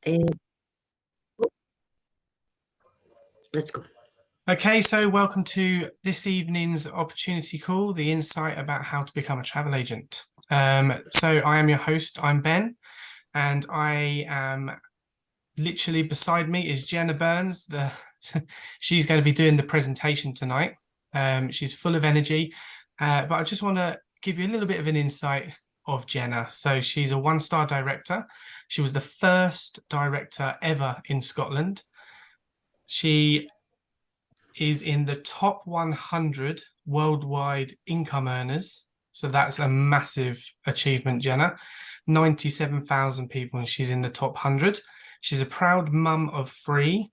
Um, oh, let's go. Okay, so welcome to this evening's opportunity call, the insight about how to become a travel agent. So I am your host, I'm Ben, and I am literally beside me is Jenna Burns. She's going to be doing the presentation tonight. She's full of energy, but I just want to give you a little bit of an insight of Jenna. So she's a one-star director. She was the first director ever in Scotland. She is in the top 100 worldwide income earners. So that's a massive achievement, Jenna. 97,000 people, and she's in the top 100. She's a proud mum of three.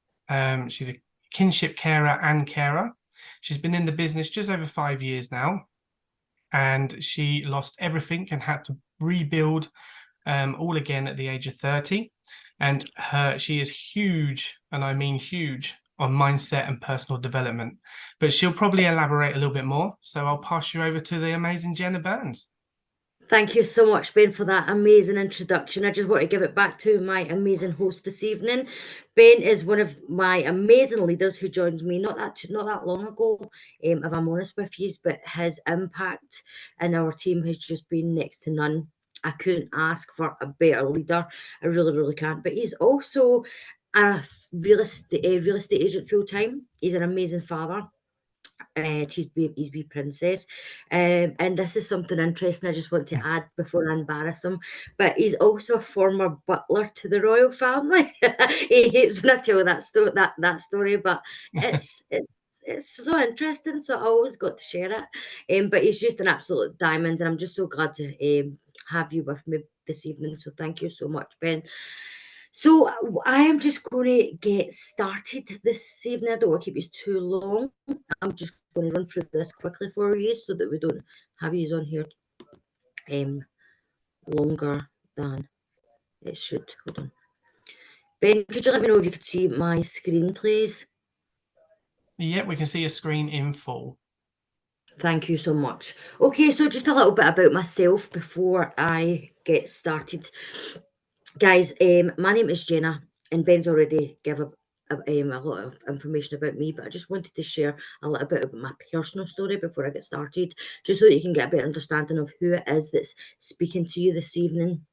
She's a kinship carer and carer. She's been in the business just over 5 years now, and she lost everything and had to rebuild all again at the age of 30. And she is huge, and I mean huge, on mindset and personal development. But she'll probably elaborate a little bit more. So I'll pass you over to the amazing Jenna Burns. Thank you so much, Ben, for that amazing introduction. I just want to give it back to my amazing host this evening. Ben is one of my amazing leaders who joined me not that long ago, if I'm honest with you, but his impact in our team has just been next to none. I couldn't ask for a better leader. I really, really can't. But he's also a real estate agent full time. He's an amazing father. His wee princess, and this is something interesting I just want to add before I embarrass him, but he's also a former butler to the royal family. He hates when I tell that story, but it's so interesting, so I always got to share it. But he's just an absolute diamond, and I'm just so glad to have you with me this evening, so thank you so much, Ben. So I am just going to get started this evening. I don't want to keep you too long. I'm just going to run through this quickly for you so that we don't have you on here longer than it should. Hold on. Ben, could you let me know if you could see my screen, please? Yeah, we can see a screen in full. Thank you so much. Okay, so just a little bit about myself before I get started. Guys, my name is Jenna, and Ben's already given a lot of information about me, but I just wanted to share a little bit about my personal story before I get started, just so that you can get a better understanding of who it is that's speaking to you this evening.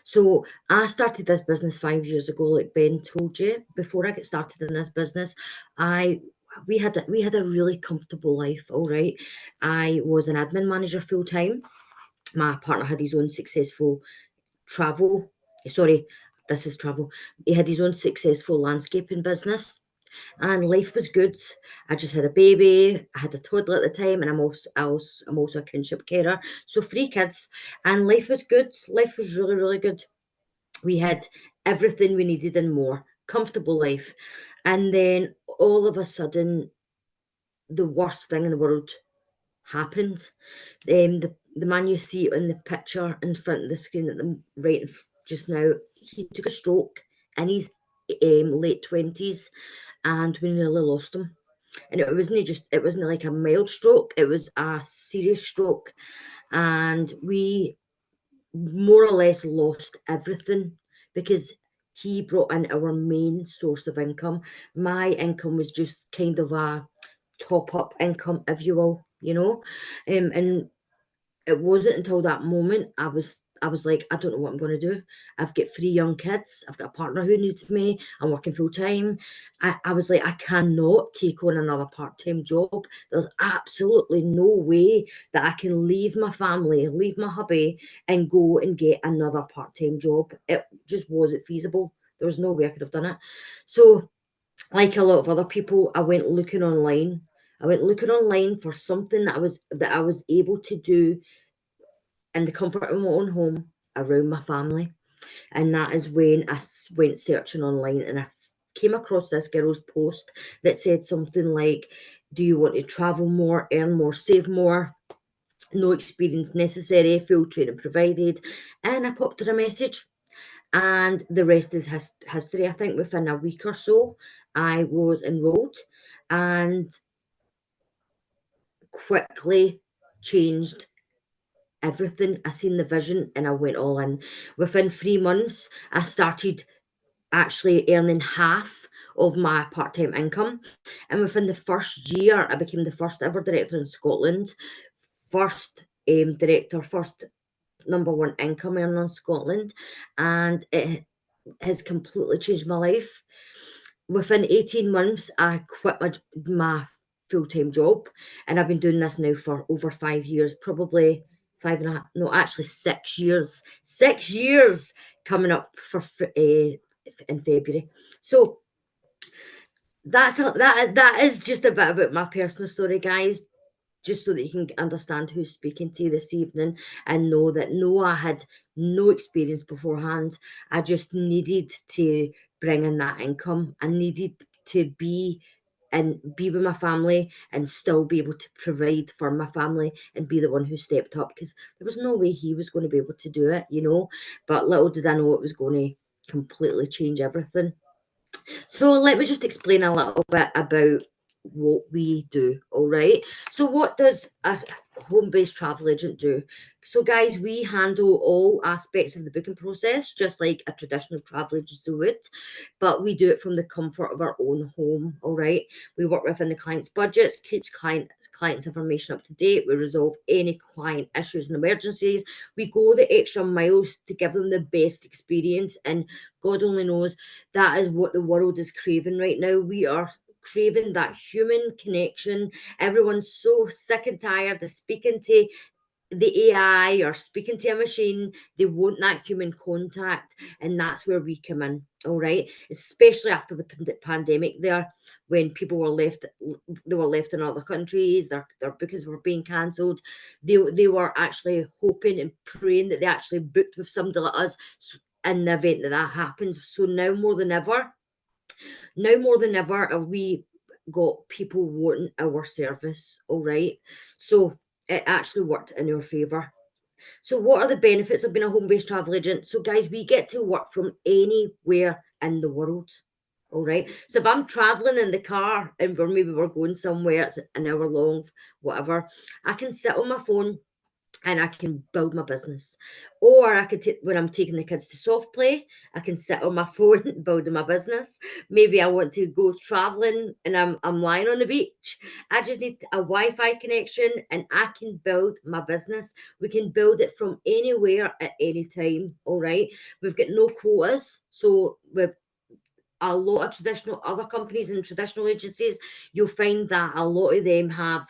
So I started this business 5 years ago, like Ben told you. Before I get started in this business, we had a really comfortable life. All right, I was an admin manager full time. My partner had his own successful travel. Sorry, this is travel. He had his own successful landscaping business, and life was good. I just had a baby. I had a toddler at the time, and I'm also a kinship carer. So 3 kids, and life was good. Life was really, really good. We had everything we needed and more. Comfortable life. And then all of a sudden, the worst thing in the world happened. The man you see on the picture in front of the screen at the right just now, he took a stroke in his late 20s, and we nearly lost him. And it wasn't like a mild stroke, it was a serious stroke, and we more or less lost everything because he brought in our main source of income. My income was just kind of a top up income, if you will, and it wasn't until that moment I was like, I don't know what I'm going to do. I've got 3 young kids. I've got a partner who needs me. I'm working full time. I was like, I cannot take on another part-time job. There's absolutely no way that I can leave my family, leave my hubby, and go and get another part-time job. It just wasn't feasible. There was no way I could have done it. So, like a lot of other people, I went looking online. I went looking online for something that I was able to do in the comfort of my own home around my family. And that is when I went searching online, and I came across this girl's post that said something like, do you want to travel more, earn more, save more? No experience necessary, full training provided. And I popped her a message, and the rest is history. I think within a week or so, I was enrolled and quickly changed everything. I seen the vision and I went all in. Within 3 months, I started actually earning half of my part-time income. And within the first year, I became the first ever director in Scotland, first director, first number one income earner in Scotland, and it has completely changed my life. Within 18 months, I quit my full-time job, and I've been doing this now for over 5 years, probably 5.5, no, actually 6 years. 6 years coming up for in February. So that is just a bit about my personal story, guys, just so that you can understand who's speaking to you this evening and know that no, I had no experience beforehand. I just needed to bring in that income. I needed to be with my family and still be able to provide for my family and be the one who stepped up, because there was no way he was going to be able to do it, But little did I know it was going to completely change everything. So let me just explain a little bit about what we do, all right? So what does a home-based travel agent do? So guys, we handle all aspects of the booking process, just like a traditional travel agent would, but we do it from the comfort of our own home, all right? We work within the client's budgets, keeps clients' information up to date. We resolve any client issues and emergencies. We go the extra miles to give them the best experience, and God only knows that is what the world is craving right now. We are craving that human connection. Everyone's so sick and tired of speaking to the AI or speaking to a machine. They want that human contact, and that's where we come in. All right, especially after the pandemic, there, when people were left, they were left in other countries. Their bookings were being cancelled. They were actually hoping and praying that they actually booked with somebody like us in the event that happens. So now more than ever, have we got people wanting our service. All right, so it actually worked in our favor. So what are the benefits of being a home-based travel agent? So guys, we get to work from anywhere in the world. All right. So if I'm traveling in the car and we're going somewhere, it's an hour long, whatever, I can sit on my phone and I can build my business. Or I could take, when I'm taking the kids to soft play, I can sit on my phone building my business. Maybe I want to go traveling and I'm lying on the beach. I just need a Wi-Fi connection and I can build my business. We can build it from anywhere at any time. All right. We've got no quotas. So with a lot of traditional other companies and traditional agencies, you'll find that a lot of them have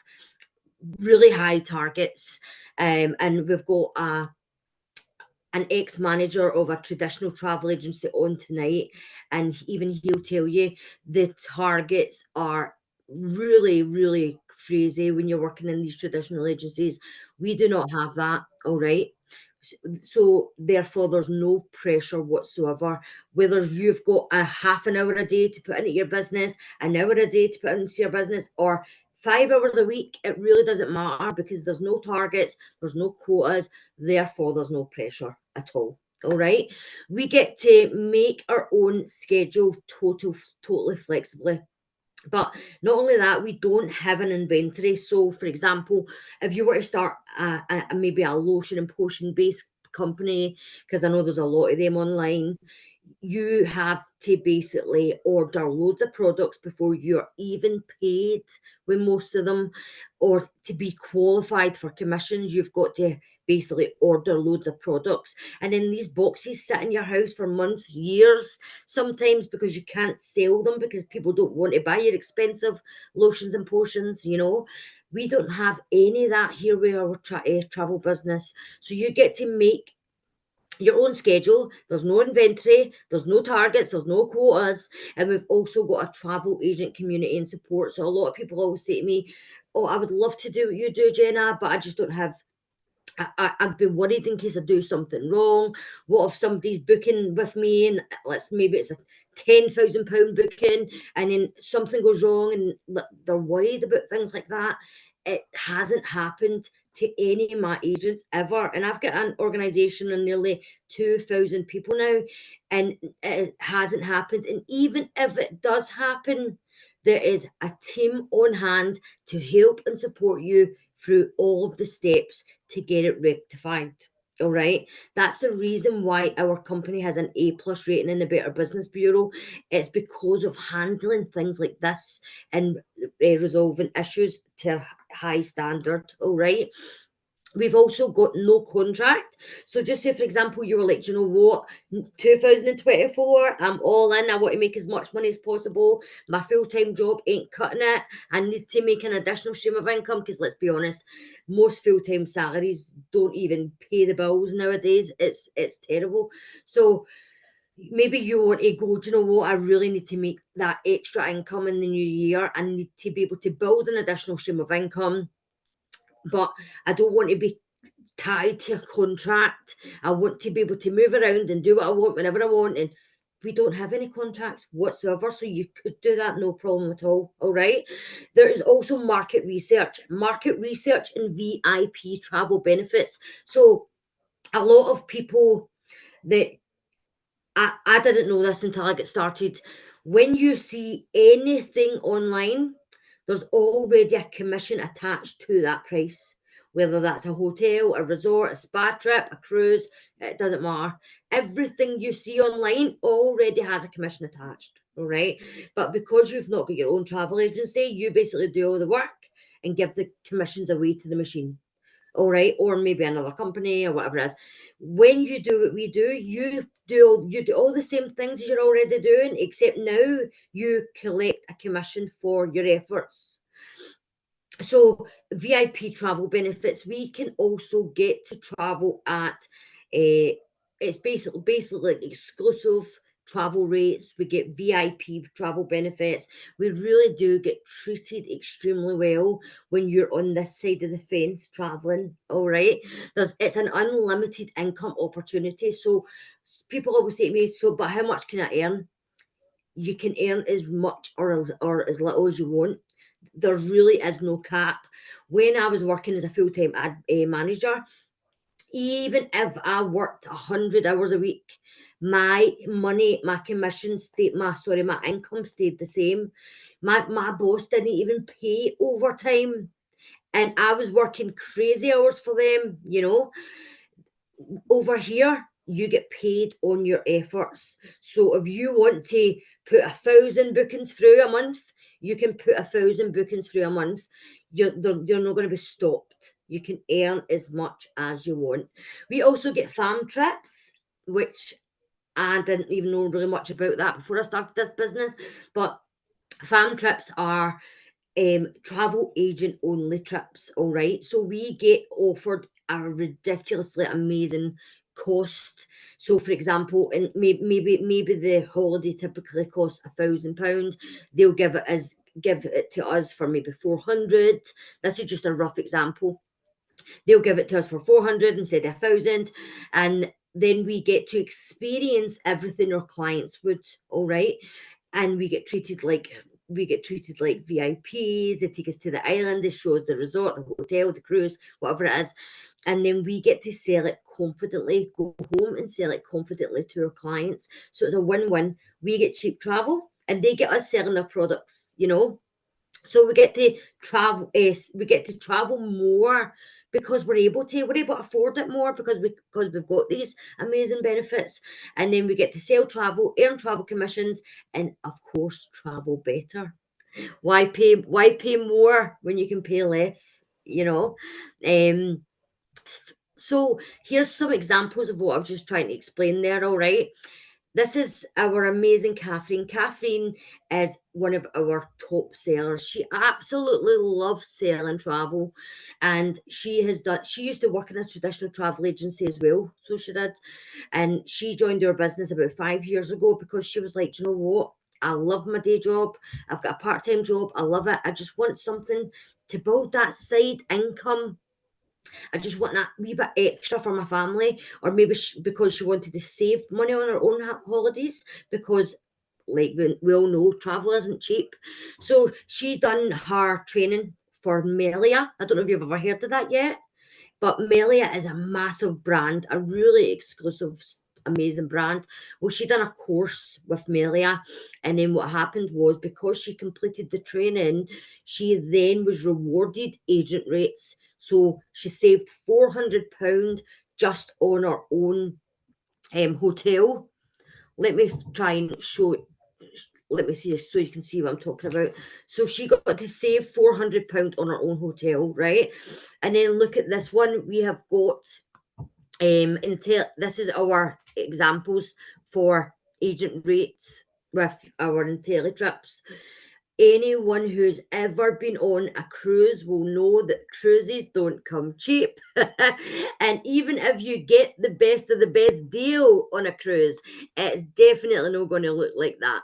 really high targets. And we've got an ex-manager of a traditional travel agency on tonight, and even he'll tell you the targets are really, really crazy when you're working in these traditional agencies. We do not have that, all right? So therefore, there's no pressure whatsoever. Whether you've got a half an hour a day to put into your business, an hour a day to put into your business, or 5 hours a week, it really doesn't matter, because there's no targets, there's no quotas, therefore there's no pressure at all. All right, we get to make our own schedule totally flexibly. But not only that, we don't have an inventory. So, for example, if you were to start maybe a lotion and potion based company, because I know there's a lot of them online, you have to basically order loads of products before you're even paid with most of them. Or to be qualified for commissions, you've got to basically order loads of products. And then these boxes sit in your house for months, years, sometimes, because you can't sell them because people don't want to buy your expensive lotions and potions. We don't have any of that here with our travel business. So you get to make your own schedule. There's no inventory, there's no targets, there's no quotas, and we've also got a travel agent community and support. So a lot of people always say to me, "Oh, I would love to do what you do, Jenna, but I just don't have." I've been worried in case I do something wrong. What if somebody's booking with me and maybe it's a £10,000 booking, and then something goes wrong and they're worried about things like that? It hasn't happened to any of my agents ever. And I've got an organization of nearly 2,000 people now, and it hasn't happened. And even if it does happen, there is a team on hand to help and support you through all of the steps to get it rectified. All right. That's the reason why our company has an A+ rating in the Better Business Bureau. It's because of handling things like this and resolving issues to a high standard. All right. We've also got no contract. So just say, for example, you were like, you know what, 2024, I'm all in. I want to make as much money as possible. My full-time job ain't cutting it. I need to make an additional stream of income because let's be honest, most full-time salaries don't even pay the bills nowadays. It's terrible. So maybe you want to go, do you know what? I really need to make that extra income in the new year. I need to be able to build an additional stream of income, but I don't want to be tied to a contract. I want to be able to move around and do what I want whenever I want. And we don't have any contracts whatsoever. So you could do that, no problem at all. All right. There is also market research and VIP travel benefits. So a lot of people that I didn't know this until I got started. When you see anything online, there's already a commission attached to that price. Whether that's a hotel, a resort, a spa trip, a cruise, it doesn't matter. Everything you see online already has a commission attached. All right. But because you've not got your own travel agency, you basically do all the work and give the commissions away to the machine. All right, or maybe another company or whatever it is. When you do what we do, you do all the same things as you're already doing, except now you collect a commission for your efforts. So VIP travel benefits, we can also get to travel at it's basically like exclusive travel rates. We get VIP travel benefits. We really do get treated extremely well when you're on this side of the fence traveling. All right. It's an unlimited income opportunity. So people always say to me, so but how much can I earn? You can earn as much or as little as you want. There really is no cap. When I was working as a full-time manager, even if I worked 100 hours a week, my money, my commission my income stayed the same. My boss didn't even pay overtime, and I was working crazy hours for them. Over here, you get paid on your efforts. So if you want to put 1,000 bookings through a month, you can put 1,000 bookings through a month. They're not going to be stopped. You can earn as much as you want. We also get farm trips, which I didn't even know really much about that before I started this business. But farm trips are travel agent only trips. All right. So we get offered a ridiculously amazing cost. So for example, and maybe the holiday typically costs £1,000. They'll give it to us for maybe 400. This is just a rough example. They'll give it to us for 400 instead of 1,000, and then we get to experience everything our clients would. All right. And we get treated like VIPs. They take us to the island, they show us the resort, the hotel, the cruise, whatever it is. And then we get to sell it confidently, go home and sell it confidently to our clients. So it's a win-win. We get cheap travel and they get us selling their products. So we get to travel more because we're able to afford it more because we've got these amazing benefits. And then we get to sell travel, earn travel commissions, and of course travel better. Why pay more when you can pay less? um so here's some examples of what I was just trying to explain there. All right. This is our amazing Catherine. Catherine is one of our top sellers. She absolutely loves selling travel, and she used to work in a traditional travel agency as well. So she did, and she joined our business about 5 years ago because she was like, "Do you know what? I love my day job. I've got a part-time job. I love it. I just want something to build that side income. I just want that wee bit extra for my family," or maybe because she wanted to save money on her own holidays, because like we all know, travel isn't cheap. So she done her training for Melia. I don't know if you've ever heard of that yet, but Melia is a massive brand, a really exclusive, amazing brand. Well, she done a course with Melia, and then what happened was, because she completed the training, she then was rewarded agent rates. So she saved £400 just on her own hotel. Let me try and show. Let me see this so you can see what I'm talking about. So she got to save £400 on her own hotel, right? And then look at this one. We have got this is our examples for agent rates with our IntelliTrips. Anyone who's ever been on a cruise will know that cruises don't come cheap. And even if you get the best of the best deal on a cruise, it's definitely not going to look like that.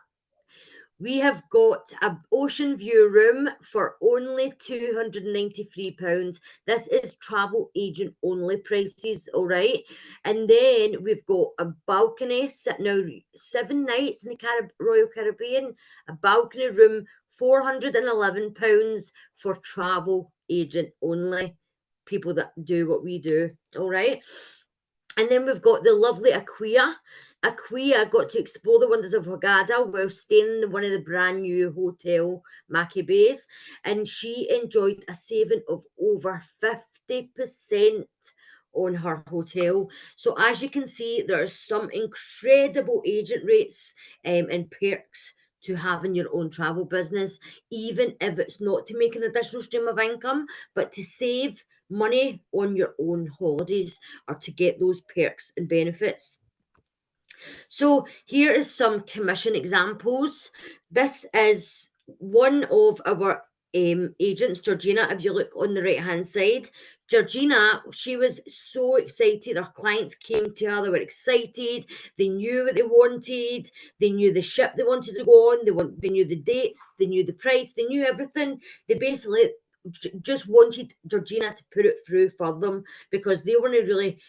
We have got a ocean view room for only £293. This is travel agent only prices, all right? And then we've got a balcony sitting out 7 nights in the Royal Caribbean, a balcony room, £411 for travel agent only, people that do what we do, all right? And then we've got the lovely Aquia. Aquia got to explore the wonders of Hurghada while staying in one of the brand new hotel, Mackay Bays, and she enjoyed a saving of over 50% on her hotel. So as you can see, there are some incredible agent rates and perks to having your own travel business, even if it's not to make an additional stream of income, but to save money on your own holidays or to get those perks and benefits. So here is some commission examples. This is one of our agents, Georgina. If you look on the right hand side, Georgina, she was so excited. Our clients came to her, they were excited. They knew what they wanted. They knew the ship they wanted to go on. They knew the dates. They knew the price. They knew everything. They basically just wanted Georgina to put it through for them because they weren't really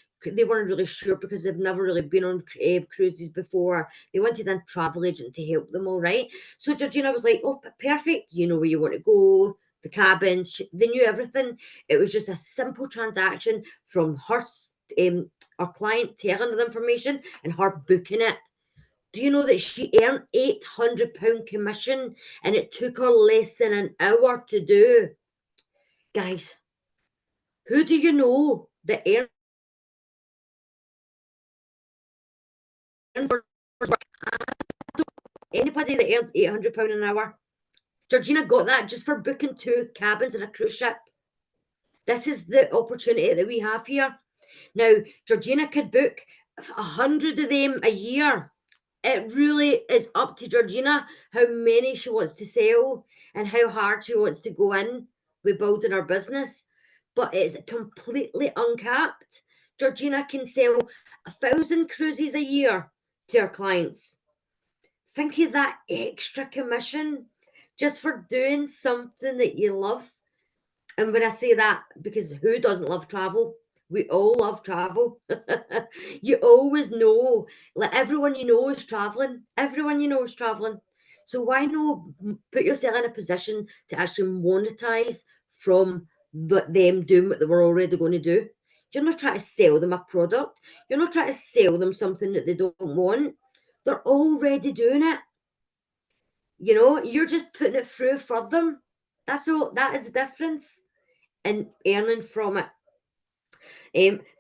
sure because they've never really been on cruises before. They wanted a travel agent to help them, all right? So Georgina was like, oh, perfect. You know where you want to go, the cabins. They knew everything. It was just a simple transaction from her, our client telling her the information and her booking it. Do you know that she earned £800 commission and it took her less than an hour to do? Guys, who do you know that earns anybody that earns £800 an hour? Georgina got that just for booking 2 cabins in a cruise ship. This is the opportunity that we have here. Now, Georgina could book 100 of them a year. It really is up to Georgina how many she wants to sell and how hard she wants to go in with building her business. But it's completely uncapped. Georgina can sell 1,000 cruises a year to her clients. Think of that extra commission just for doing something that you love. And when I say that, because who doesn't love travel? We all love travel. You always know, like everyone you know is traveling. Everyone you know is traveling. So why not put yourself in a position to actually monetize from them doing what they were already going to do? You're not trying to sell them a product. You're not trying to sell them something that they don't want. They're already doing it. You know, you're just putting it through for them. That's all. That is the difference in earning from it.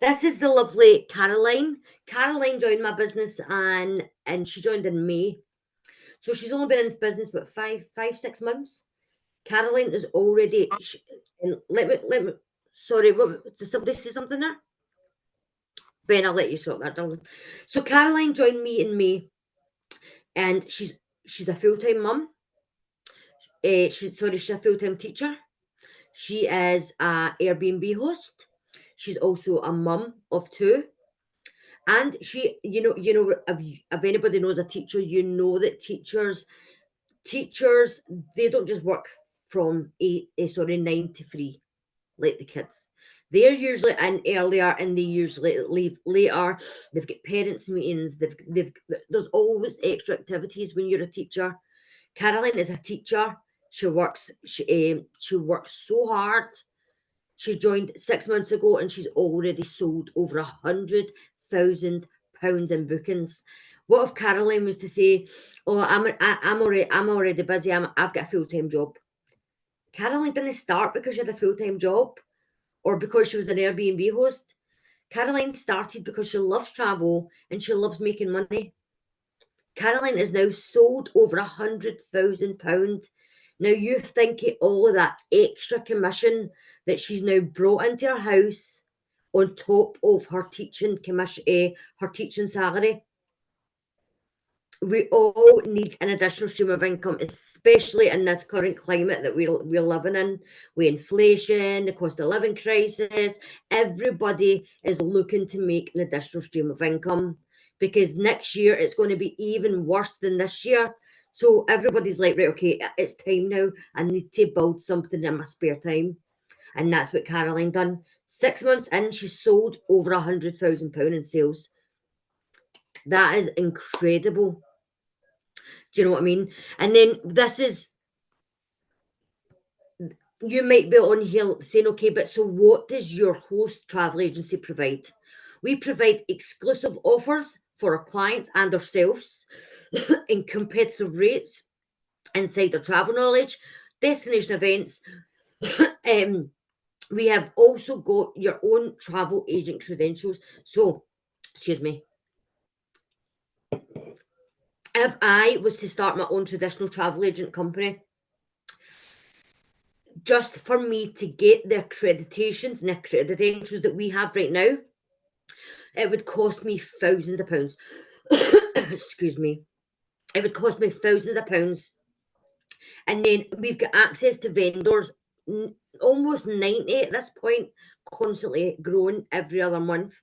This is the lovely Caroline. Caroline joined my business and she joined in May. So she's only been in business about 6 months. Caroline is already. And let me. Sorry, did somebody say something there? Ben, I'll let you sort that, darling. So Caroline joined me in May, and she's a full-time mum. She's a full-time teacher. She is a Airbnb host. She's also a mum of 2. And she, if anybody knows a teacher, you know that teachers, they don't just work from 9 to 3 like the kids. They're usually in earlier and they usually leave later. They've got parents' meetings. There's always extra activities when you're a teacher. Caroline is a teacher. She works so hard. She joined 6 months ago and she's already sold over £100,000 in bookings. What if Caroline was to say, "Oh, I'm already busy. I've got a full-time job." Caroline didn't start because she had a full-time job or because she was an Airbnb host. Caroline started because she loves travel and she loves making money. Caroline has now sold over £100,000. Now you think of all of that extra commission that she's now brought into her house on top of her teaching commission, her teaching salary. We all need an additional stream of income, especially in this current climate that we're living in, with inflation, the cost of living crisis. Everybody is looking to make an additional stream of income because next year it's going to be even worse than this year. So everybody's like, right, okay, it's time now. I need to build something in my spare time. And that's what Caroline done. 6 months in, she sold over £100,000 in sales. That is incredible. Do you know what I mean? And then this is, you might be on here saying, okay, but so what does your host travel agency provide? We provide exclusive offers for our clients and ourselves in competitive rates, insider travel knowledge, destination events. We have also got your own travel agent credentials. So, excuse me. If I was to start my own traditional travel agent company, just for me to get the accreditations and the credentials that we have right now, it would cost me thousands of pounds. Excuse me. It would cost me thousands of pounds. And then we've got access to vendors, almost 90 at this point, constantly growing every other month.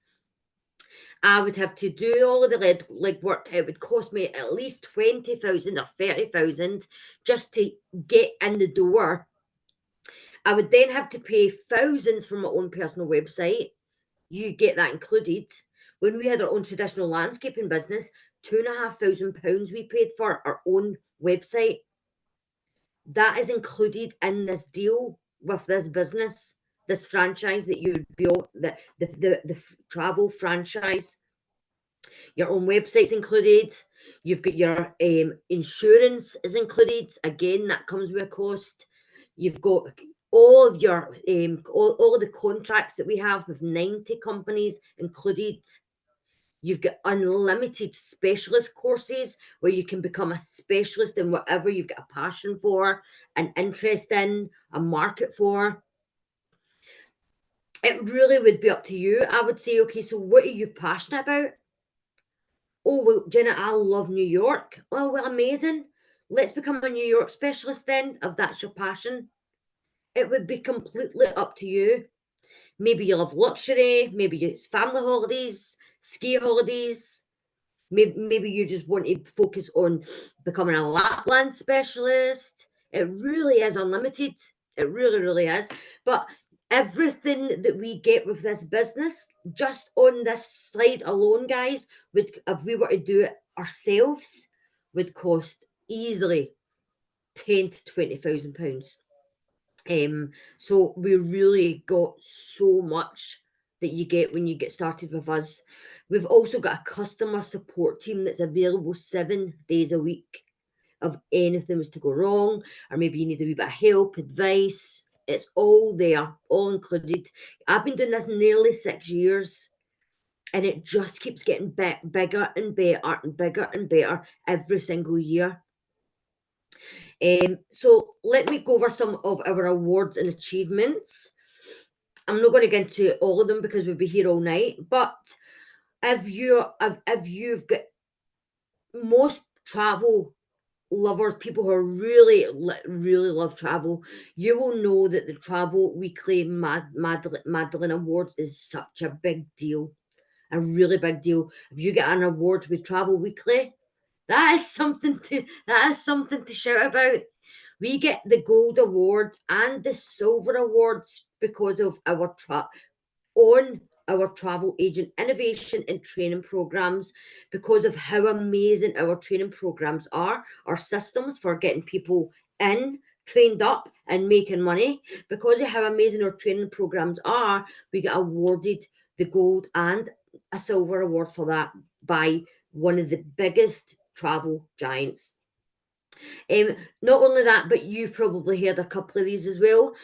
I would have to do all of the leg work. It would cost me at least 20,000 or 30,000 just to get in the door. I would then have to pay thousands for my own personal website. You get that included. When we had our own traditional landscaping business, £2,500 we paid for our own website. That is included in this deal with this business, this franchise that you would build, the travel franchise. Your own website's included. You've got your insurance is included. Again, that comes with a cost. You've got all of your all of the contracts that we have with 90 companies included. You've got unlimited specialist courses where you can become a specialist in whatever you've got a passion for, an interest in, a market for. It really would be up to you. I would say, okay, so what are you passionate about? Oh, well, Jenna, I love New York. Oh, well, amazing. Let's become a New York specialist then, if that's your passion. It would be completely up to you. Maybe you love luxury, maybe it's family holidays, ski holidays. Maybe you just want to focus on becoming a Lapland specialist. It really is unlimited. It really, really is. But everything that we get with this business, just on this slide alone, guys, would, if we were to do it ourselves, would cost easily £10,000 to £20,000. So we really got so much that you get when you get started with us. We've also got a customer support team that's available 7 days a week. If anything was to go wrong, or maybe you need a wee bit of help, advice, it's all there, all included. I've been doing this nearly 6 years, and it just keeps getting bigger and better and bigger and better every single year. So let me go over some of our awards and achievements. I'm not going to get into all of them because we'll be here all night. But if you've got most travel lovers, people who are really love travel, you will know that the Travel Weekly Madeline Awards is such a big deal, a really big deal. If you get an award with Travel Weekly, that is something to shout about. We get the gold award and the silver awards because of our travel agent innovation and training programs, because of how amazing our training programs are, our systems for getting people in, trained up and making money. Because of how amazing our training programs are, we get awarded the gold and a silver award for that by one of the biggest travel giants. Not only that, but you probably heard a couple of these as well.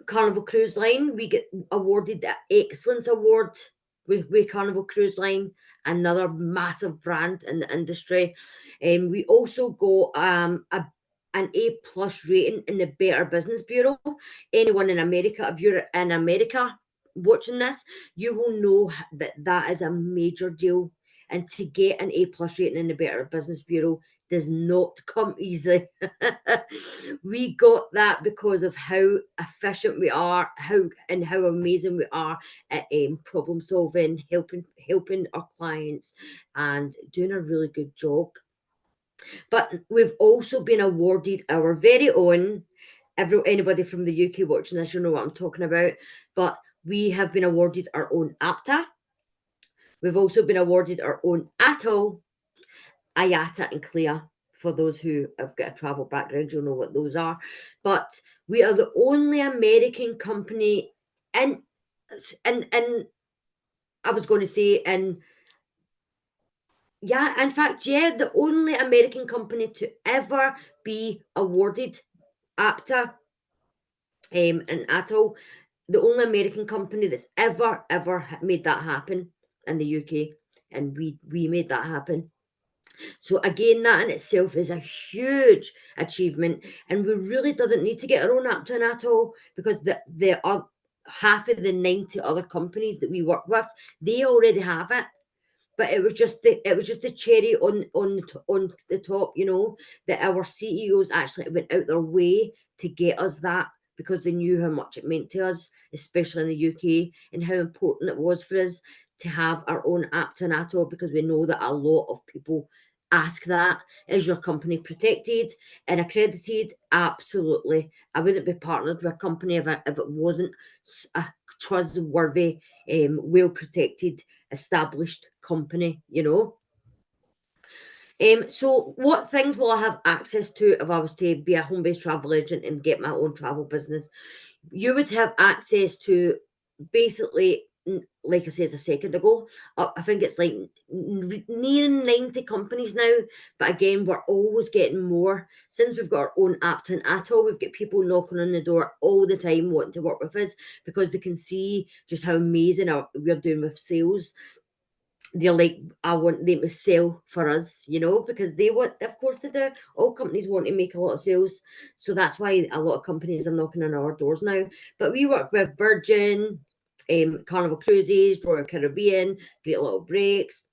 Carnival Cruise Line, we get awarded the Excellence Award with Carnival Cruise Line, another massive brand in the industry. We also got an A+ rating in the Better Business Bureau. Anyone in America, if you're in America watching this, you will know that that is a major deal. And to get an A+ rating in the Better Business Bureau does not come easily. We got that because of how efficient we are, how amazing we are at problem solving, helping our clients, and doing a really good job. But we've also been awarded our very own. Anybody from the UK watching this, you know what I'm talking about. But we have been awarded our own APTA. We've also been awarded our own ATOL, IATA, and CLIA. For those who have got a travel background, you'll know what those are. But we are the only American company in I was going to say in fact, the only American company to ever be awarded APTA and ATOL, the only American company that's ever made that happen in the UK, and we made that happen. So again, that in itself is a huge achievement, and we really didn't need to get our own APTA and ATOL, because there are half of the 90 other companies that we work with, they already have it. But it was just the cherry on the top, that our CEOs actually went out their way to get us that, because they knew how much it meant to us, especially in the UK, and how important it was for us to have our own APTA and ATOL, because we know that a lot of people ask that. Is your company protected and accredited? Absolutely. I wouldn't be partnered with a company if it wasn't a trustworthy, well protected, established company. So what things will I have access to if I was to be a home-based travel agent and get my own travel business? You would have access to basically, like I said a second ago, I think it's like nearing 90 companies now. But again, we're always getting more. Since we've got our own APTA and ATOL, we've got people knocking on the door all the time wanting to work with us, because they can see just how amazing we're doing with sales. They're like, I want them to sell for us, because they want, of course they do. All companies want to make a lot of sales. So that's why a lot of companies are knocking on our doors now. But we work with Virgin, Carnival Cruises, Royal Caribbean, Great Little Breaks,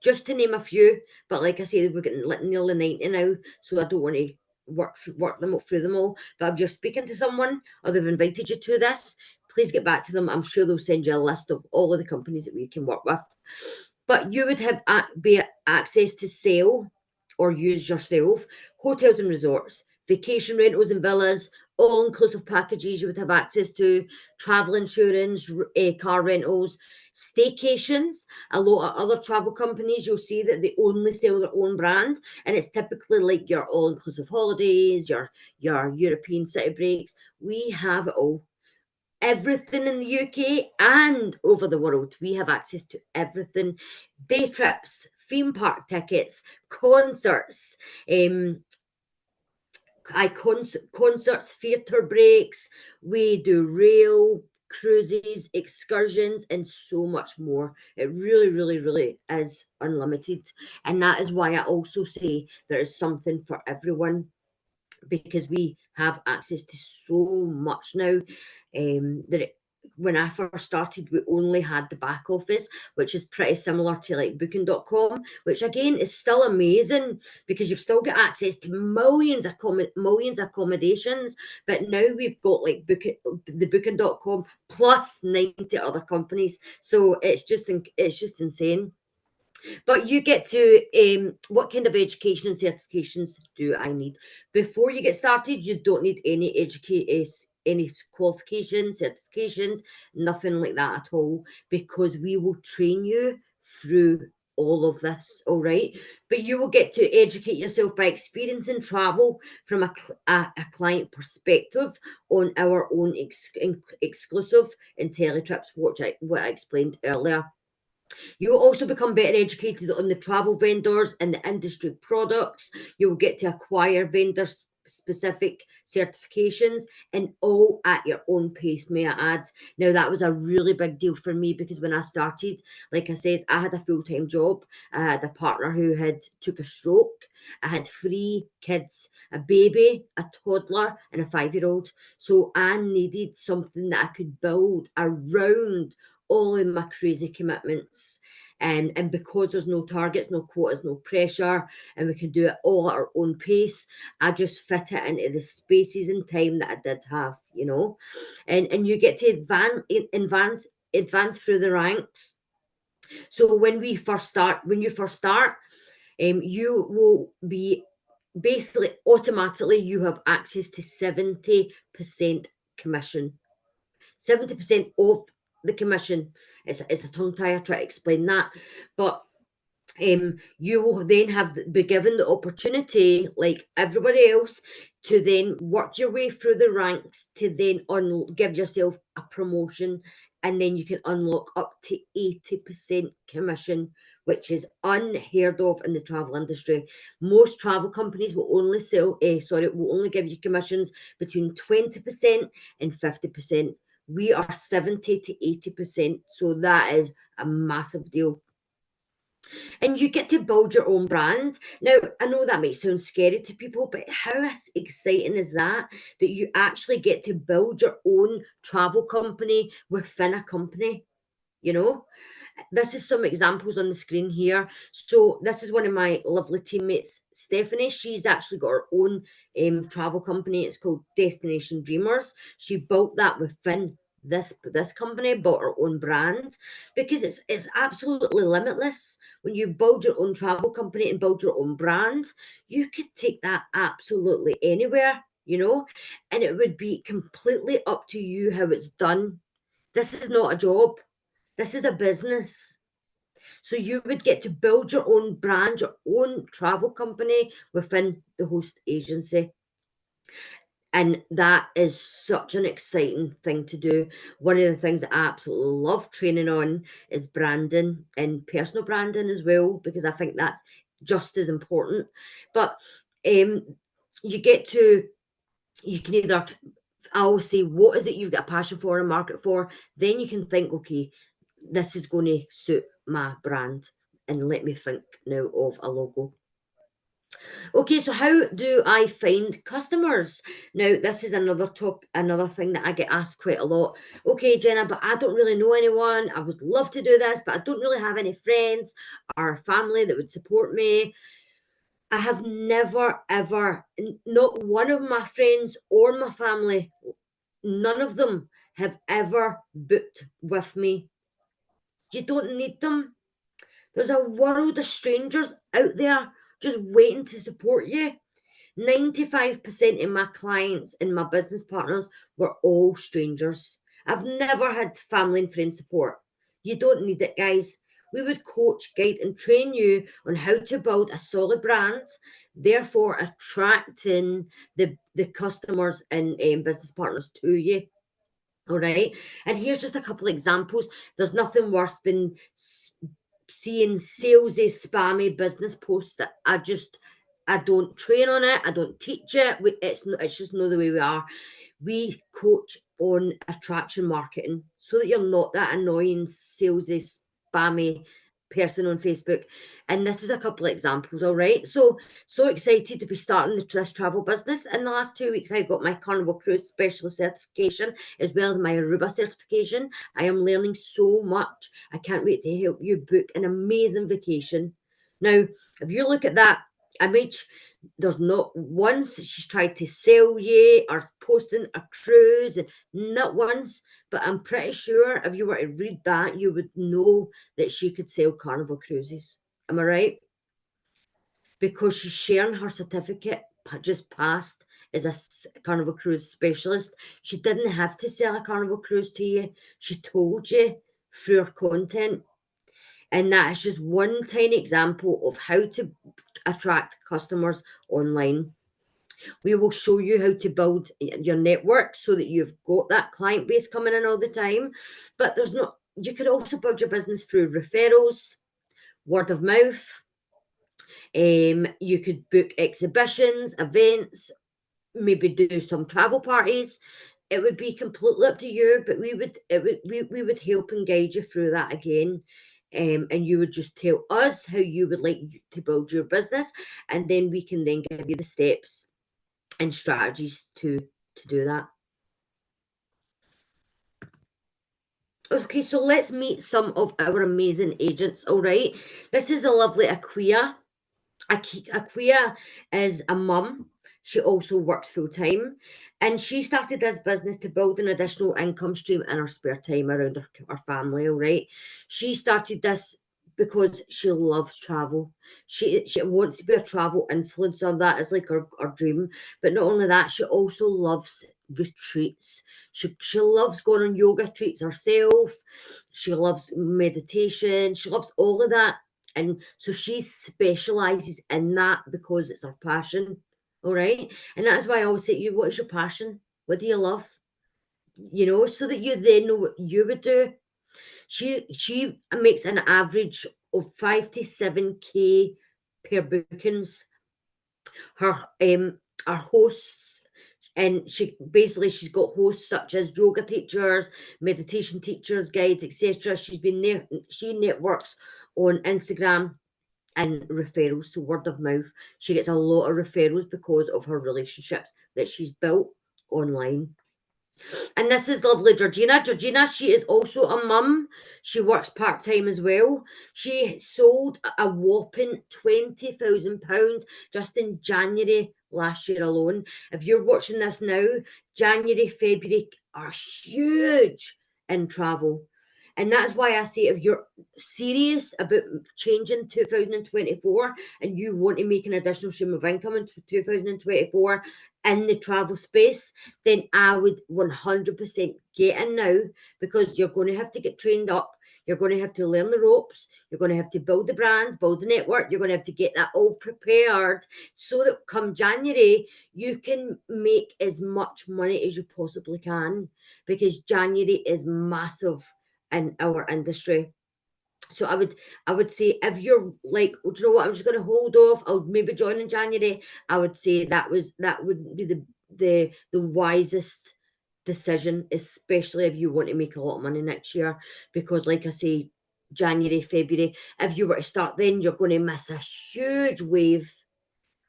just to name a few. But like I said, we're getting nearly 90 now, so I don't want to work them up through them all. But if you're speaking to someone or they've invited you to this, please get back to them. I'm sure they'll send you a list of all of the companies that we can work with. But you would have access to sell or use yourself hotels and resorts, vacation rentals and villas, all-inclusive packages. You would have access to travel insurance, car rentals, staycations. A lot of other travel companies, you'll see that they only sell their own brand, and it's typically like your all-inclusive holidays, your European city breaks. We have it all. Everything in the UK and over the world. We have access to everything. Day trips, theme park tickets, concerts, concerts, theatre breaks. We do rail, cruises, excursions, and so much more. It really, really, really is unlimited. And that is why I also say there is something for everyone, because we have access to so much now. When I first started, we only had the back office, which is pretty similar to like booking.com, which again is still amazing, because you've still got access to millions of accommodations. But now we've got like the booking.com plus 90 other companies. So it's just insane. But you get to what kind of education and certifications do I need? Before you get started, you don't need any any qualifications, certifications, nothing like that at all, because we will train you through all of this. All right, but you will get to educate yourself by experiencing travel from a client perspective on our own exclusive IntelliTrips, what I explained earlier. You will also become better educated on the travel vendors and the industry products. You will get to acquire vendors specific certifications, and all at your own pace, may I add. Now, that was a really big deal for me because when I started, like I says, I had a full-time job. I had a partner who had took a stroke. I had 3 kids, a baby, a toddler, and a 5-year-old. So I needed something that I could build around all of my crazy commitments. And because there's no targets, no quotas, no pressure, and we can do it all at our own pace, I just fit it into the spaces and time that I did have, you know. And you get to advance through the ranks. So when you first start, you will be basically automatically you have access to 70% commission. 70% of the commission. It's a tongue tie, I try to explain that. But you will then be given the opportunity, like everybody else, to then work your way through the ranks to then give yourself a promotion, and then you can unlock up to 80% commission, which is unheard of in the travel industry. Most travel companies will only will only give you commissions between 20% and 50%. We are 70 to 80%, so that is a massive deal. And you get to build your own brand. Now, I know that might sound scary to people, but how exciting is that? That you actually get to build your own travel company within a company, you know? This is some examples on the screen here. So this is one of my lovely teammates, Stephanie. She's actually got her own travel company. It's called Destination Dreamers. She built that within this company, built her own brand, because it's absolutely limitless. When you build your own travel company and build your own brand, you could take that absolutely anywhere, you know, and it would be completely up to you how it's done. This is not a job. This is a business. So you would get to build your own brand, your own travel company within the host agency. And that is such an exciting thing to do. One of the things that I absolutely love training on is branding and personal branding as well, because I think that's just as important. But you can either, I'll say, what is it you've got a passion for and market for? Then you can think, okay, this is going to suit my brand, and let me think now of a logo. Okay, so how do I find customers? Now, this is another thing that I get asked quite a lot. Okay, Jenna, but I don't really know anyone. I would love to do this, but I don't really have any friends or family that would support me. I have never, ever, not one of my friends or my family, none of them have ever booked with me. You don't need them. There's a world of strangers out there just waiting to support you. 95% of my clients and my business partners were all strangers. I've never had family and friend support. You don't need it, guys. We would coach, guide, and train you on how to build a solid brand, therefore attracting the customers and business partners to you. All right. And here's just a couple examples. There's nothing worse than seeing salesy, spammy business posts that I don't train on it. I don't teach it. It's just not the way we are. We coach on attraction marketing so that you're not that annoying, salesy, spammy person on Facebook. And this is a couple of examples, all right? So excited to be starting this travel business. In the last 2 weeks, I got my Carnival Cruise Specialist certification as well as my Aruba certification. I am learning so much. I can't wait to help you book an amazing vacation. Now, if you look at that image, there's not once she's tried to sell you or posting a cruise, and not once. But I'm pretty sure if you were to read that, you would know that she could sell Carnival cruises. Am I right? Because she's sharing her certificate just passed as a Carnival Cruise Specialist. She didn't have to sell a Carnival cruise to you. She told you through her content. And that is just one tiny example of how to attract customers online. We will show you how to build your network so that you've got that client base coming in all the time. But you could also build your business through referrals, word of mouth. You could book exhibitions, events, maybe do some travel parties. It would be completely up to you, but we would help and guide you through that again. And you would just tell us how you would like to build your business, and then we can then give you the steps and strategies to do that. Okay, so let's meet some of our amazing agents. All right, this is a lovely Aquia. Aquia is a mum. She also works full time, and she started this business to build an additional income stream in her spare time around her family. All right, she started this because she loves travel. She wants to be a travel influencer. That is like her dream. But not only that, she also loves retreats. She loves going on yoga retreats herself. She loves meditation. She loves all of that. And so she specializes in that because it's her passion. All right. And that's why I always say to you, what is your passion? What do you love? You know, so that you then know what you would do. She makes an average of 5 to 7K per bookings. Her hosts, and she's got hosts such as yoga teachers, meditation teachers, guides, etc. She networks on Instagram and referrals, so word of mouth. She gets a lot of referrals because of her relationships that she's built online. And this is lovely Georgina. Georgina, she is also a mum. She works part-time as well. She sold a whopping £20,000 just in January last year alone. If you're watching this now, January, February are huge in travel. And that's why I say if you're serious about changing 2024 and you want to make an additional stream of income in 2024 in the travel space, then I would 100% get in now, because you're going to have to get trained up. You're going to have to learn the ropes. You're going to have to build the brand, build the network. You're going to have to get that all prepared so that come January, you can make as much money as you possibly can, because January is massive in our industry. So I would say, if you're like, oh, do you know what, I'm just going to hold off, I'll maybe join in January, I would say that would be the wisest decision, especially if you want to make a lot of money next year. Because like I say, January, February, if you were to start then, you're going to miss a huge wave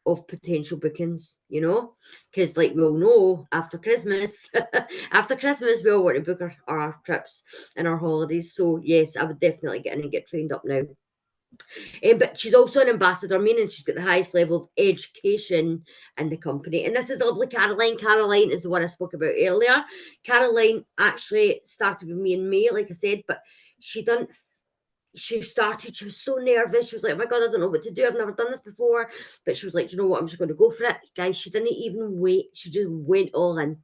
of potential bookings, you know, because like we all know, after Christmas, we all want to book our trips and our holidays. So yes, I would definitely get in and get trained up now. But she's also an ambassador, meaning she's got the highest level of education in the company. And this is lovely Caroline. Caroline is the one I spoke about earlier. Caroline actually started with me in May, like I said, but she was so nervous. She was like, oh my God, I don't know what to do. I've never done this before. But she was like, you know what? I'm just going to go for it. Guys, she didn't even wait. She just went all in.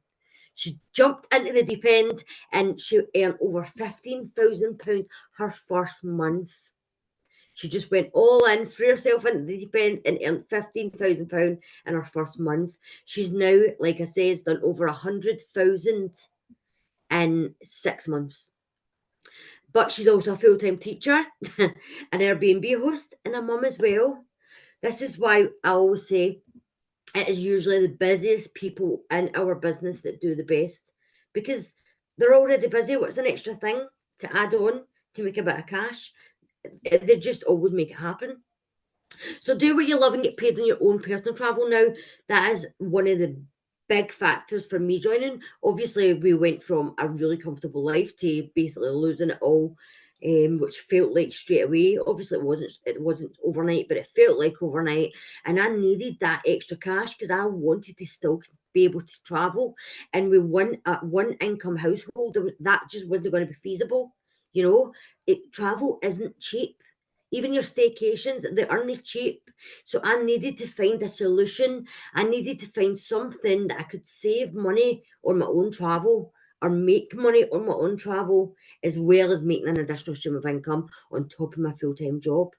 She jumped into the deep end, and she earned over £15,000 her first month. She just went all in, threw herself into the deep end, and earned £15,000 in her first month. She's now, like I say, has done over 100,000 in 6 months. But she's also a full-time teacher, an Airbnb host, and a mum as well. This is why I always say it is usually the busiest people in our business that do the best, because they're already busy. What's an extra thing to add on to make a bit of cash? They just always make it happen. So do what you love and get paid on your own personal travel now. That is one of the big factors for me joining. Obviously, we went from a really comfortable life to basically losing it all, which felt like straight away. Obviously, it wasn't overnight, but it felt like overnight. And I needed that extra cash because I wanted to still be able to travel. And with one income household, that just wasn't going to be feasible. You know, travel isn't cheap. Even your staycations, they aren't cheap. So I needed to find a solution. I needed to find something that I could save money on my own travel, or make money on my own travel, as well as making an additional stream of income on top of my full-time job.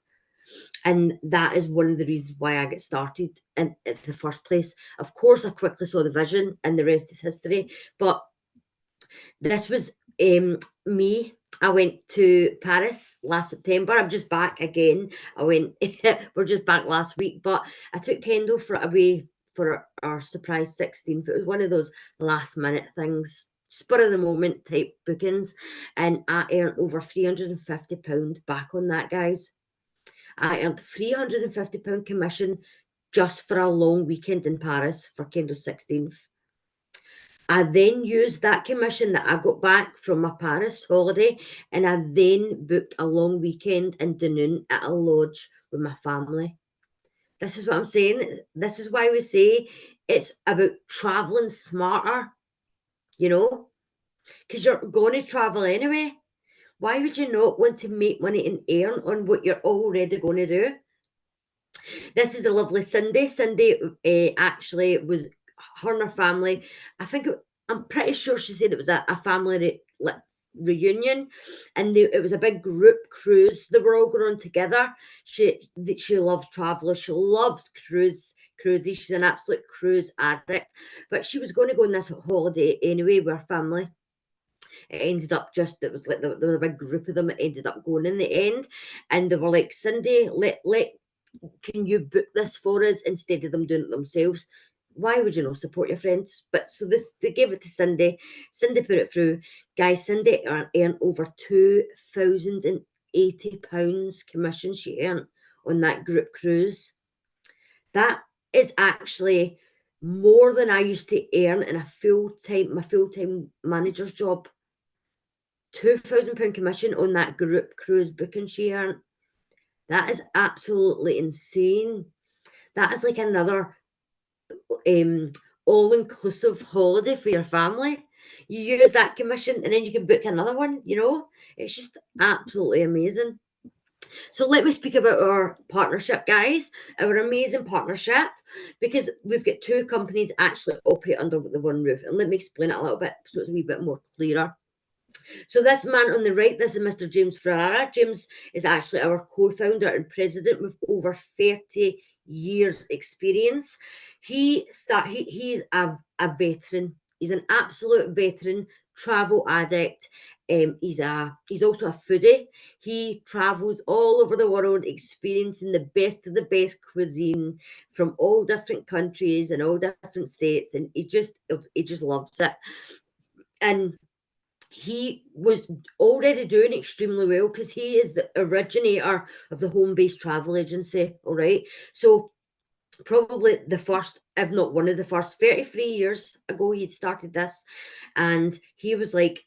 And that is one of the reasons why I get started in the first place. Of course, I quickly saw the vision, and the rest is history. But this was me. I went to Paris last September. I'm just back again. We're just back last week, but I took Kendall away for our surprise 16th. It was one of those last minute things, spur of the moment type bookings, and I earned over £350 back on that, guys. I earned £350 commission just for a long weekend in Paris for Kendall's 16th. I then used that commission that I got back from my Paris holiday, and I then booked a long weekend in Dunoon at a lodge with my family. This is what I'm saying. This is why we say it's about traveling smarter, you know, because you're going to travel anyway. Why would you not want to make money and earn on what you're already going to do? This is a lovely Cindy. Cindy actually was her and her family. I'm pretty sure she said it was a family reunion, and it was a big group cruise. They were all going on together. She loves travelers. She loves cruises. She's an absolute cruise addict. But she was going to go on this holiday anyway with her family. It ended up it was like there was a big group of them. It ended up going in the end, and they were like, Cindy, can you book this for us instead of them doing it themselves? Why would you not support your friends? But so they gave it to Cindy. Cindy put it through. Guys, Cindy earned over £2,080 commission she earned on that group cruise. That is actually more than I used to earn in my full-time manager's job. £2,000 commission on that group cruise booking she earned. That is absolutely insane. That is like another all-inclusive holiday for your family. You use that commission and then you can book another one, you know? It's just absolutely amazing. So let me speak about our partnership, guys. Our amazing partnership, because we've got two companies actually operate under the one roof. And let me explain it a little bit so it's a wee bit more clearer. So this man on the right, this is Mr. James Ferrara. James is actually our co-founder and president with over 30 years experience. He's a veteran. He's an absolute veteran, travel addict. He's also a foodie. He travels all over the world, experiencing the best of the best cuisine from all different countries and all different states, and he just loves it. And he was already doing extremely well because he is the originator of the home-based travel agency. All right. So probably the first, if not one of the first, 33 years ago, he'd started this. And he was like,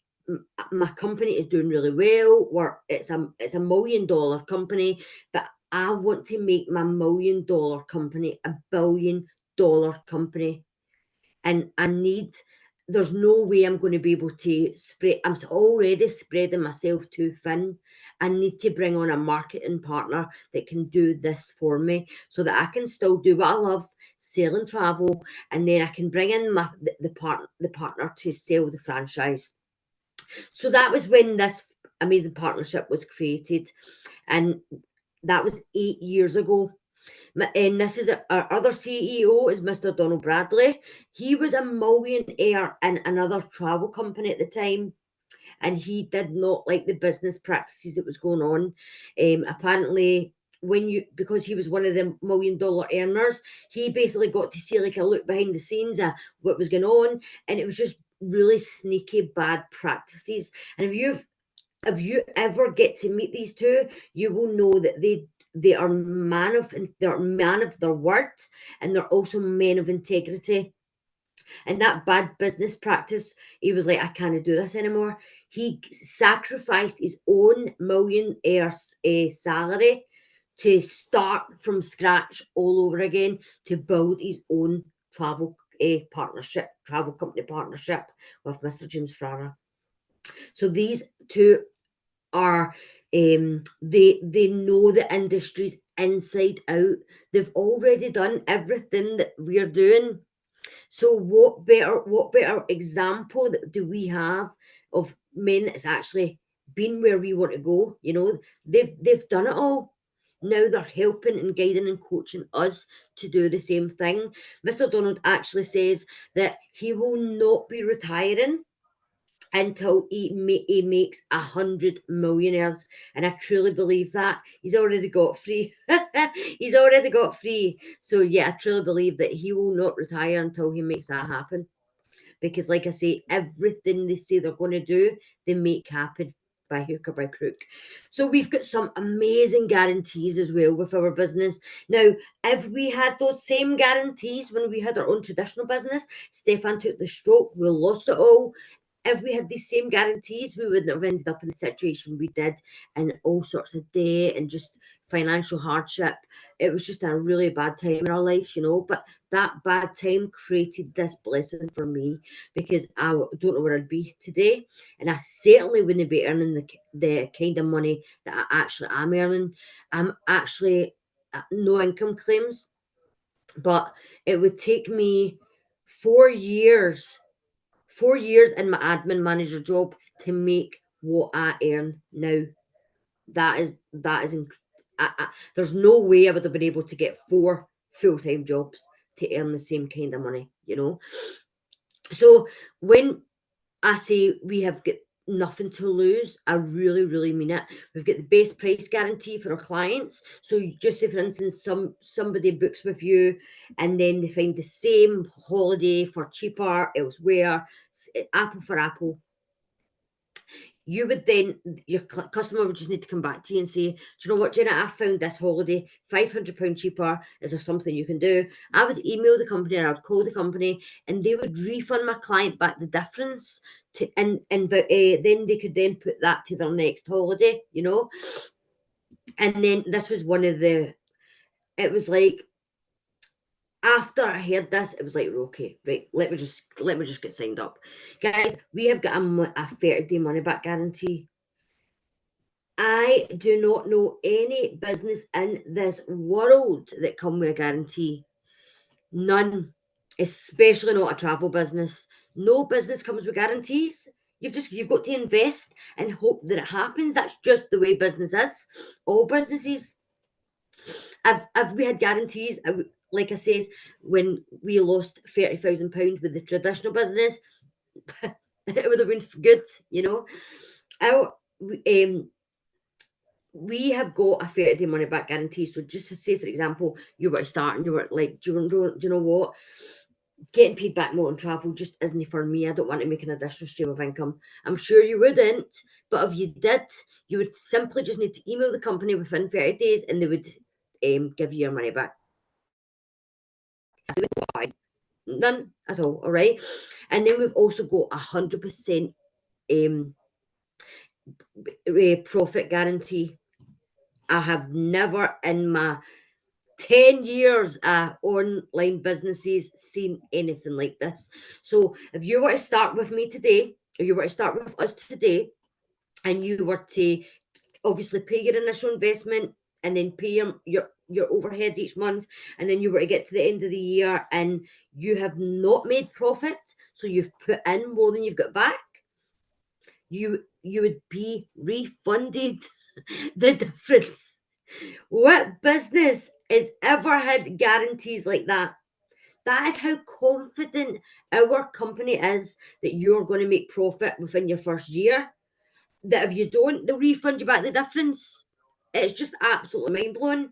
my company is doing really well. It's a $1 million company, but I want to make my $1 million company a $1 billion company. And there's no way I'm going to be able to I'm already spreading myself too thin. I need to bring on a marketing partner that can do this for me so that I can still do what I love, sell and travel, and then I can bring in the partner to sell the franchise. So that was when this amazing partnership was created, and that was 8 years ago. And this is our other CEO is Mr. Donald Bradley. He was a millionaire in another travel company at the time, and he did not like the business practices that was going on. Apparently, because he was one of the $1 million earners, he basically got to see like a look behind the scenes of what was going on, and it was just really sneaky bad practices. And if you ever get to meet these two, you will know that they are man of their word, and they're also men of integrity. And that bad business practice, he was like, I can't do this anymore. He sacrificed his own millionaire salary to start from scratch all over again to build his own travel company partnership with Mr. James Ferrara. So these two are they know the industries inside out. They've already done everything that we're doing. So what better example do we have of men that's actually been where we want to go? You know, they've done it all. Now they're helping and guiding and coaching us to do the same thing. Mr. Donald actually says that he will not be retiring until he makes 100 millionaires. And I truly believe that. He's already got free. He's already got free. So yeah, I truly believe that he will not retire until he makes that happen. Because like I say, everything they say they're going to do, they make happen by hook or by crook. So we've got some amazing guarantees as well with our business. Now, if we had those same guarantees when we had our own traditional business, Stefan took the stroke, we lost it all. If we had these same guarantees, we wouldn't have ended up in the situation we did, and all sorts of debt and just financial hardship. It was just a really bad time in our life, but that bad time created this blessing for me, because I don't know where I'd be today, and I certainly wouldn't be earning the kind of money that I actually am earning. I'm actually no income claims, but it would take me 4 years in my admin manager job to make what I earn now. That is there's no way I would have been able to get 4 full-time jobs to earn the same kind of money. So when I say we have got nothing to lose, I really, really mean it. We've got the best price guarantee for our clients. So just say, for instance, somebody books with you and then they find the same holiday for cheaper elsewhere, apple for apple. You would then, your customer would just need to come back to you and say, do you know what, Jenna, I found this holiday £500 cheaper. Is there something you can do? I would email the company, or I would call the company, and they would refund my client back the difference and then they could then put that to their next holiday, And then this was it was like, after I heard this, it was like, okay, right, let me just get signed up. Guys, we have got a 30-day money back guarantee. I do not know any business in this world that come with a guarantee. None, especially not a travel business. No business comes with guarantees. You've got to invest and hope that it happens. That's just the way business is. All businesses. If we had guarantees, like I says, when we lost £30,000 with the traditional business, it would have been good, Our, we have got a 30-day money back guarantee. So just to say, for example, you were to start and you were like, do you know what? Getting paid back more on travel just isn't for me. I don't want to make an additional stream of income. I'm sure you wouldn't, but if you did, you would simply just need to email the company within 30 days and they would give you your money back. None at all right? And then we've also got 100% profit guarantee. I have never in my 10 years online businesses seen anything like this. So if you were to start with me today, or you were to start with us today, and you were to obviously pay your initial investment and then pay your overheads each month, and then you were to get to the end of the year and you have not made profit, so you've put in more than you've got back, you would be refunded the difference. What business has ever had guarantees like that? That is how confident our company is that you're going to make profit within your first year. That if you don't, they'll refund you back the difference. It's just absolutely mind blowing.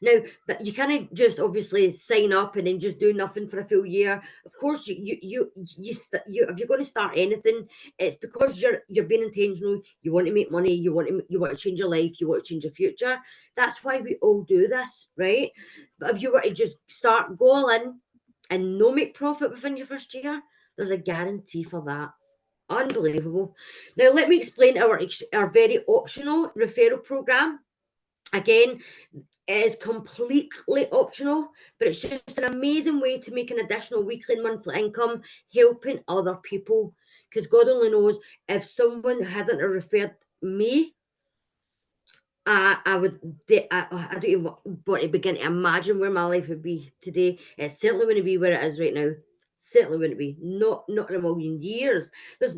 Now, that you can't just obviously sign up and then just do nothing for a full year. Of course, you if you're going to start anything, it's because you're being intentional. You want to make money. You want to change your life. You want to change your future. That's why we all do this, right? But if you were to just go all in and no make profit within your first year, there's a guarantee for that. Unbelievable. Now, let me explain our very optional referral program. Again, it is completely optional, but it's just an amazing way to make an additional weekly and monthly income helping other people. Because God only knows, if someone hadn't referred me, I don't even want to begin to imagine where my life would be today. It certainly wouldn't be where it is right now. Certainly wouldn't be. Not in a million years. There's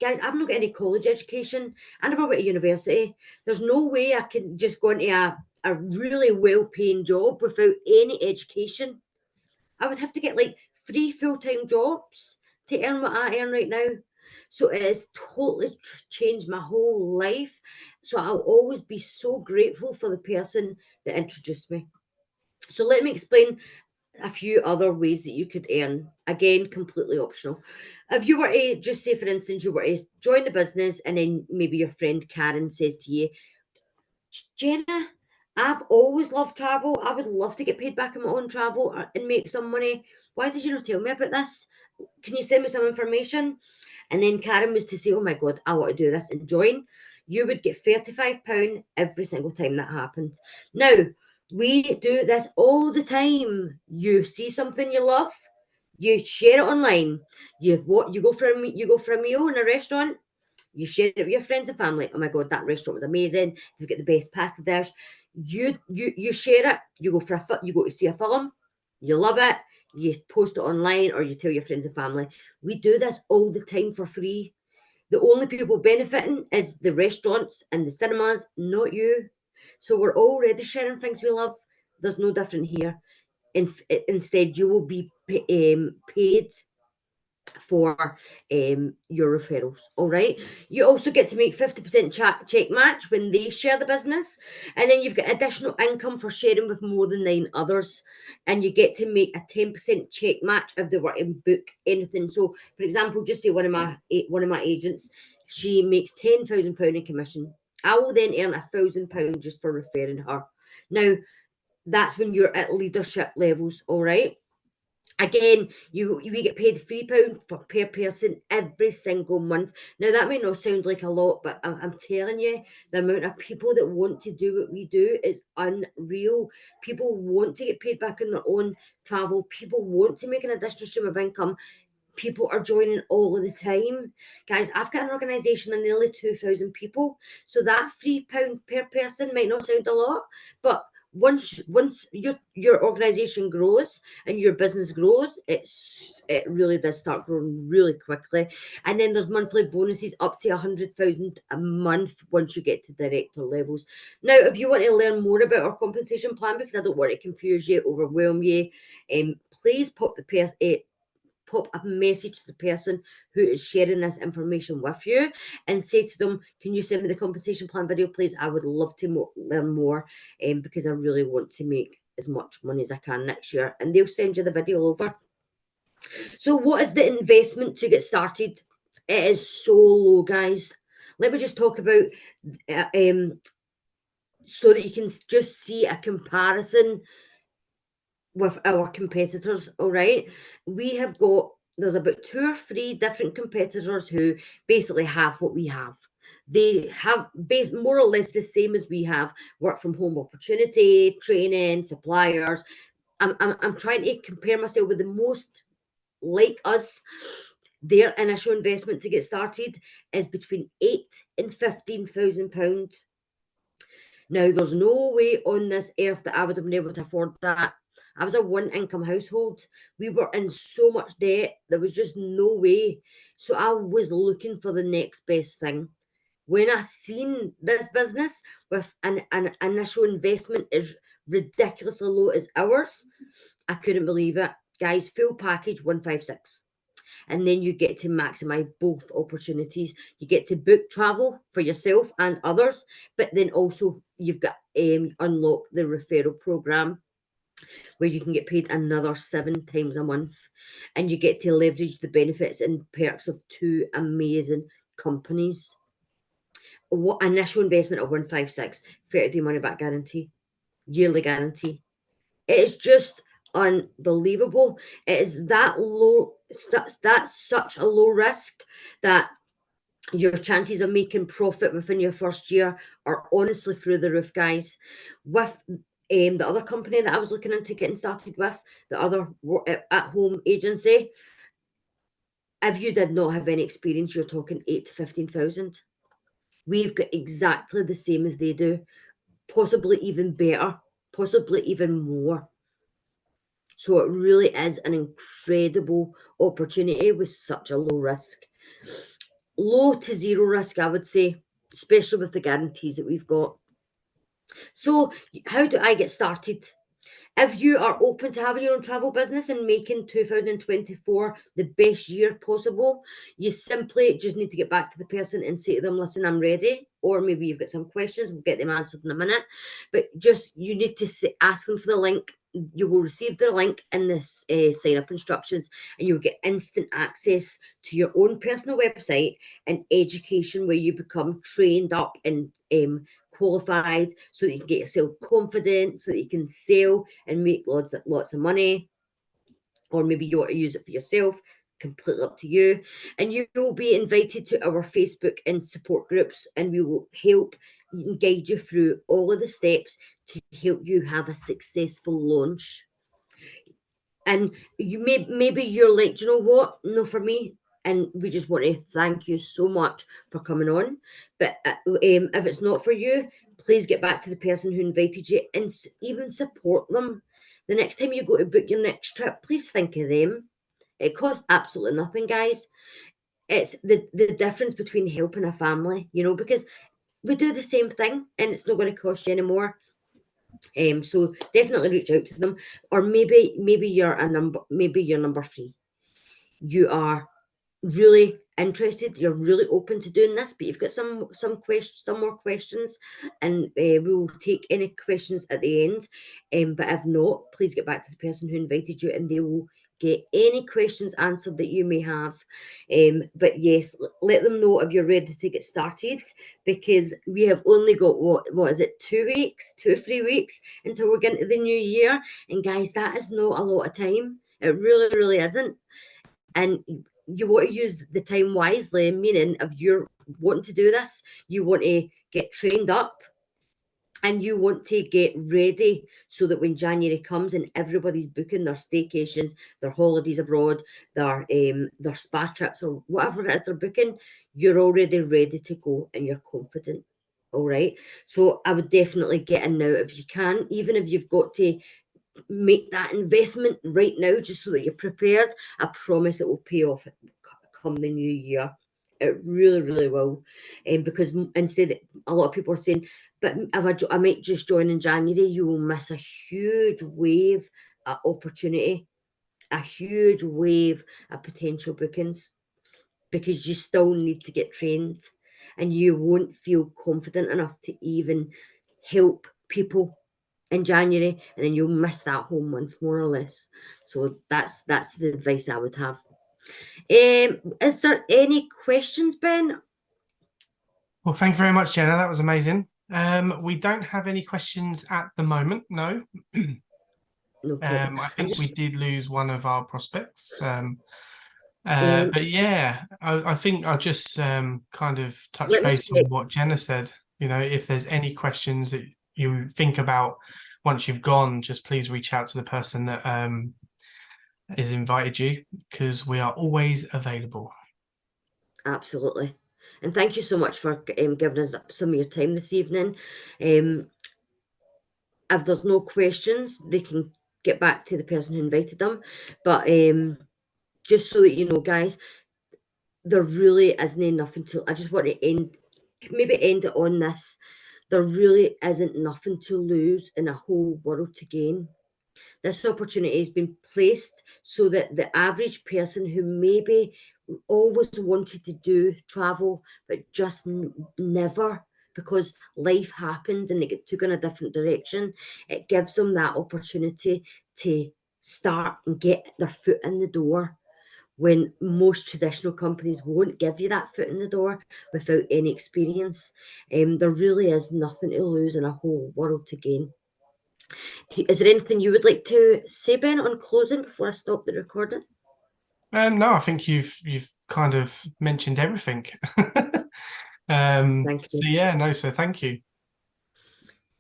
guys, I've not got any college education. I never went to university. There's no way I can just go into a really well-paying job without any education. I would have to get like 3 full-time jobs to earn what I earn right now. So it has totally changed my whole life. So I'll always be so grateful for the person that introduced me. So let me explain a few other ways that you could earn. Again, completely optional. If you were to, just say for instance, you were to join the business and then maybe your friend Karen says to you, Jenna, I've always loved travel. I would love to get paid back in my own travel and make some money. Why did you not tell me about this? Can you send me some information? And then Karen was to say, oh my God, I want to do this and join. You would get £35 every single time that happened. Now, we do this all the time. You see something you love, you share it online. You go for a meal in a restaurant, you share it with your friends and family. Oh my God, that restaurant was amazing. They've got the best pasta dish. You share it. You go to see a film. You love it. You post it online or you tell your friends and family. We do this all the time for free. The only people benefiting is the restaurants and the cinemas, not you. So we're already sharing things we love. There's no different here. Instead, you will be paid for your referrals. All right. You also get to make 50% check match when they share the business, and then you've got additional income for sharing with more than 9 others, and you get to make a 10% check match if they were to book anything. So, for example, just say one of my agents, she makes £10,000 in commission. I will then earn £1,000 just for referring her. Now, that's when you're at leadership levels. All right. Again, we get paid £3 per person every single month. Now that may not sound like a lot, but I'm telling you, the amount of people that want to do what we do is unreal. People want to get paid back on their own travel. People want to make an additional stream of income. People are joining all of the time. Guys, I've got an organisation of nearly 2,000 people. So that £3 per person might not sound a lot, but once your organisation grows and your business grows, it really does start growing really quickly. And then there's monthly bonuses up to 100,000 a month once you get to director levels. Now, if you want to learn more about our compensation plan, because I don't want to confuse you, overwhelm you, please pop a message to the person who is sharing this information with you and say to them, can you send me the compensation plan video, please? I would love to learn more because I really want to make as much money as I can next year. And they'll send you the video over. So what is the investment to get started? It is so low, guys. Let me just talk about so that you can just see a comparison with our competitors. All right, there's about 2 or 3 different competitors who basically have what we have. They have more or less the same as we have: work from home opportunity, training, suppliers. I'm trying to compare myself with the most like us. Their initial investment to get started is between £8,000 and £15,000. Now, there's no way on this earth that I would have been able to afford that. I was a one-income household. We were in so much debt. There was just no way. So I was looking for the next best thing. When I seen this business with an initial investment as ridiculously low as ours, I couldn't believe it. Guys, full package 156. And then you get to maximize both opportunities. You get to book travel for yourself and others, but then also you've got unlock the referral program where you can get paid another 7 times a month, and you get to leverage the benefits and perks of 2 amazing companies. What initial investment of 156, 30-day money back guarantee, yearly guarantee. It is just unbelievable. It is that low. That's such a low risk that your chances of making profit within your first year are honestly through the roof, guys. With the other company that I was looking into getting started with, the other at-home agency, if you did not have any experience, you're talking 8 to 15,000. We've got exactly the same as they do, possibly even better, possibly even more. So it really is an incredible opportunity with such a low risk. Low to zero risk, I would say, especially with the guarantees that we've got. So how do I get started? If you are open to having your own travel business and making 2024 the best year possible, you simply just need to get back to the person and say to them, listen, I'm ready. Or maybe you've got some questions, we'll get them answered in a minute. But just, you need to ask them for the link. You will receive the link in this sign up instructions, and you'll get instant access to your own personal website and education where you become trained up and qualified, so that you can get yourself confident, so that you can sell and make lots of money. Or maybe you want to use it for yourself, completely up to you. And you will be invited to our Facebook and support groups, and we will help and guide you through all of the steps to help you have a successful launch. And you maybe you're like, do you know what? No, for me. And we just want to thank you so much for coming on. But if it's not for you, please get back to the person who invited you and even support them. The next time you go to book your next trip, please think of them. It costs absolutely nothing, guys. It's the difference between helping a family, because we do the same thing and it's not going to cost you any more. So definitely reach out to them. Or maybe you're number 3. You are really interested, you're really open to doing this, but you've got some questions, some more questions, and we will take any questions at the end. But if not, please get back to the person who invited you, and they will get any questions answered that you may have. But yes, let them know if you're ready to get started, because we have only got what is it, 2 weeks, 2 or 3 weeks until we're getting to the new year. And guys, that is not a lot of time. It really, really isn't. And you want to use the time wisely, meaning if you're wanting to do this, you want to get trained up and you want to get ready so that when January comes and everybody's booking their staycations, their holidays abroad, their spa trips or whatever it is they're booking, you're already ready to go and you're confident. All right. So I would definitely get in now if you can, even if you've got to make that investment right now just so that you're prepared. I promise it will pay off come the new year. It really, really will. Because instead, a lot of people are saying, but if I might just join in January, you will miss a huge wave of opportunity, a huge wave of potential bookings, because you still need to get trained and you won't feel confident enough to even help people in January, and then you'll miss that whole month more or less. So that's the advice I would have. Is there any questions, Ben? Well, thank you very much, Jenna. That was amazing. We don't have any questions at the moment. No. No problem. I think we did lose one of our prospects. But yeah, I think I'll just kind of touch base on what Jenna said. If there's any questions that you think about once you've gone, just please reach out to the person that has invited you, because we are always available. Absolutely. And thank you so much for giving us some of your time this evening. If there's no questions, they can get back to the person who invited them. But just so that you know, guys, there really isn't nothing to. I just want to end it on this. There really isn't nothing to lose and a whole world to gain. This opportunity has been placed so that the average person who maybe always wanted to do travel but just never, because life happened and they took in a different direction, it gives them that opportunity to start and get their foot in the door, when most traditional companies won't give you that foot in the door without any experience. There really is nothing to lose and a whole world to gain. Is there anything you would like to say, Ben, on closing before I stop the recording? No, I think you've kind of mentioned everything. Thank you. So yeah, no, so thank you.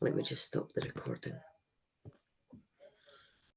Let me just stop the recording.